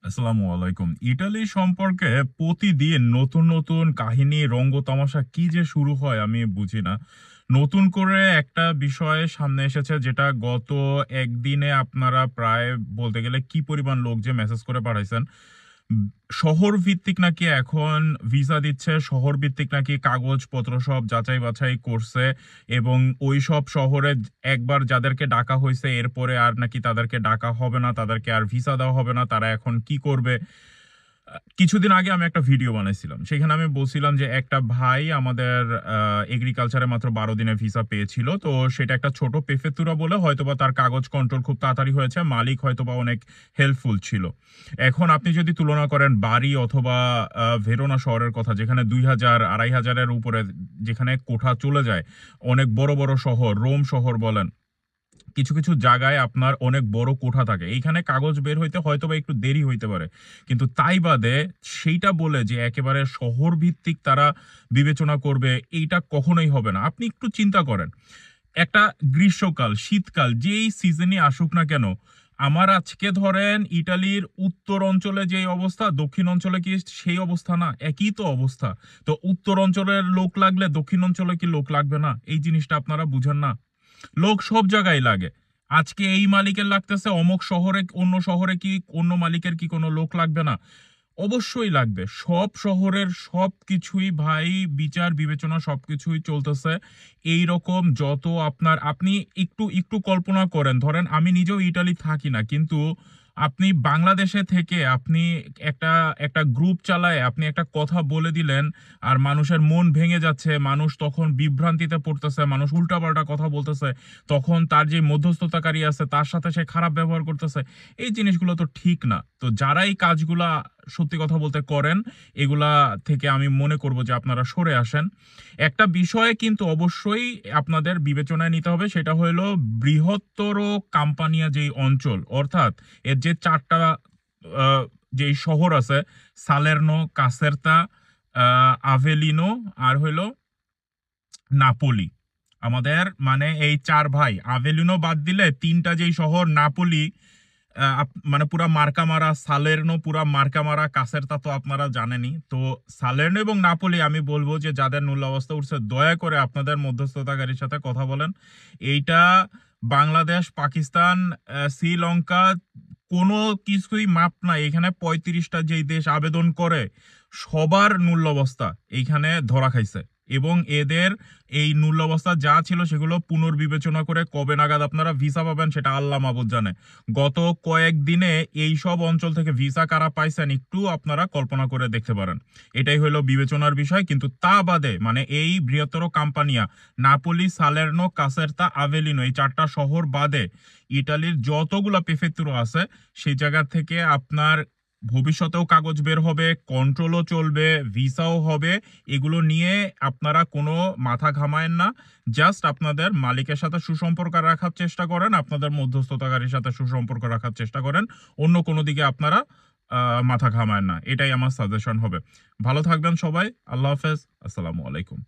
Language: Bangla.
আসসালামু আলাইকুম। ইটালি সম্পর্কে প্রতিদিন নতুন নতুন কাহিনী, রঙ্গতামাশা কি যে শুরু হয় আমি বুঝি না। নতুন করে একটা বিষয় সামনে এসেছে, যেটা গত একদিনে আপনারা প্রায় বলতে গেলে কি পরিমাণ লোক যে মেসেজ করে পাঠাইছেন। উম, শহর ভিত্তিক নাকি এখন ভিসা দিচ্ছে, শহর ভিত্তিক নাকি কাগজপত্র সব যাচাই বাছাই করছে, এবং ওই সব শহরে একবার যাদেরকে ডাকা হয়েছে এরপরে আর নাকি তাদেরকে ডাকা হবে না, তাদেরকে আর ভিসা দেওয়া হবে না। তারা এখন কি করবে? কিছুদিন আগে আমি একটা ভিডিও বানাইছিলাম, সেখানে আমি বলছিলাম যে একটা ভাই আমাদের এগ্রিকালচারে মাত্র 12 দিনে ভিসা পেয়েছিল। তো সেটা একটা ছোট পেফেতুরা বলে হয়তোবা তার কাগজ কন্ট্রোল খুব তাড়াতাড়ি হয়েছে, মালিক হয়তোবা অনেক হেল্পফুল ছিল। এখন আপনি যদি তুলনা করেন বাড়ি অথবা ভেরোনা শহরের কথা, যেখানে 2,000 2,500-এর উপরে যেখানে কোঠা চলে যায়, অনেক বড় বড় শহর, রোম শহর বলেন, কিছু কিছু জায়গায় আপনার অনেক বড় কোঠা থাকে, এইখানে কাগজ বের হইতে হয়তো বা একটু দেরি হইতে পারে। কিন্তু তাই বাদে সেইটা বলে যে একেবারে শহর ভিত্তিক তারা বিবেচনা করবে, এইটা কখনোই হবে না। আপনি একটু চিন্তা করেন, একটা গ্রীষ্মকাল, শীতকাল, যেই সিজনই আসুক না কেন, আমার আজকে ধরেন ইটালির উত্তর অঞ্চলে যে অবস্থা, দক্ষিণ অঞ্চলে কি সেই অবস্থা না? একই তো অবস্থা। তো উত্তর অঞ্চলের লোক লাগলে দক্ষিণ অঞ্চলে কি লোক লাগবে না? এই জিনিসটা আপনারা বুঝেন না। লোক সব জায়গায় লাগে। আজকে এই মালিকের লাগতেছে, অমুক শহরে অন্য শহরে কি অন্য মালিকের কি কোনো লোক লাগবে না? অবশ্যই লাগবে। সব শহরের সব কিছুই ভাই, বিচার বিবেচনা সবকিছুই চলতেছে এই রকম। যত আপনি একটু একটু কল্পনা করেন, ধরেন আমি নিজেও ইটালি থাকি না, কিন্তু আপনি বাংলাদেশে থেকে আপনি একটা একটা গ্রুপ চালায় আপনি একটা কথা বলে দিলেন, আর মানুষের মন ভেঙে যাচ্ছে, মানুষ তখন বিভ্রান্তিতে পড়তেছে, মানুষ উল্টাপাল্টা কথা বলতেছে, তখন তার যে মধ্যস্থতাকারী আছে তার সাথে সে খারাপ ব্যবহার করতেছে। এই জিনিসগুলো তো ঠিক না। তো যারা এই কাজগুলা সত্যি কথা বলতে করেন, এগুলা থেকে আমি মনে করব যে আপনারা সরে আসেন। একটা বিষয়ে কিন্তু অবশ্যই আপনাদের বিবেচনায় নিতে হবে, সেটা হলো বৃহত্তর কাম্পানিয়া যেই অঞ্চল, অর্থাৎ এর যে চারটা আহ, যেই শহর আছে, সালের্নো, কাসেরতা, আভেলিনো, আর হইলো নাপোলি। আমাদের মানে এই চার ভাই, আভেলিনো বাদ দিলে তিনটা যেই শহর, নাপোলি মানে পুরা মার্কা মারা, সালের্নো পুরা মার্কা মারা, কাসেরতা তো আপনারা জানেনই। তো সালের্নো এবং নাপোলি আমি বলবো যে যাদের মূল্য অবস্থা উঠছে, দয়া করে আপনাদের মধ্যস্থতাকারীর সাথে কথা বলেন। এইটা বাংলাদেশ, পাকিস্তান, শ্রীলঙ্কা, কোনো কিছুই মাপ নাই এখানে। 35টা যেই দেশ আবেদন করে, সবার মূল্যাবস্থা এইখানে ধরা খাইছে, এবং এদের এই মূল্যাবস্থা যা ছিল সেগুলো পুনর্বিবেচনা করে কবে নাগাদ আপনারা ভিসা পাবেন সেটা আল্লাহ মাবুদ জানে। গত কয়েকদিনে এই সব অঞ্চল থেকে ভিসা কারা পাইছেন একটু আপনারা কল্পনা করে দেখতে পারেন। এটাই হলো বিবেচনার বিষয়। কিন্তু তা বাদে মানে এই বৃহত্তর কাম্পানিয়া, নাপোলি, সালের্নো, কাসেরতা, আভেলিনো, এই চারটা শহর বাদে ইটালির যতগুলা প্রেফেক্তুরা আছে, সেই জায়গা থেকে আপনার ভবিষ্যতেও কাগজ বের হবে, কন্ট্রোলও চলবে, ভিসাও হবে। এগুলো নিয়ে আপনারা কোনো মাথা ঘামায়েন না। জাস্ট আপনাদের মালিকের সাথে সুসম্পর্ক রাখার চেষ্টা করেন, আপনাদের মধ্যস্থতাকারীর সাথে সুসম্পর্ক রাখার চেষ্টা করেন। অন্য কোনো দিকে আপনারা মাথা ঘামায়েন না, এটাই আমার সাজেশন হবে। ভালো থাকবেন সবাই। আল্লাহ হাফেজ। আসসালামু আলাইকুম।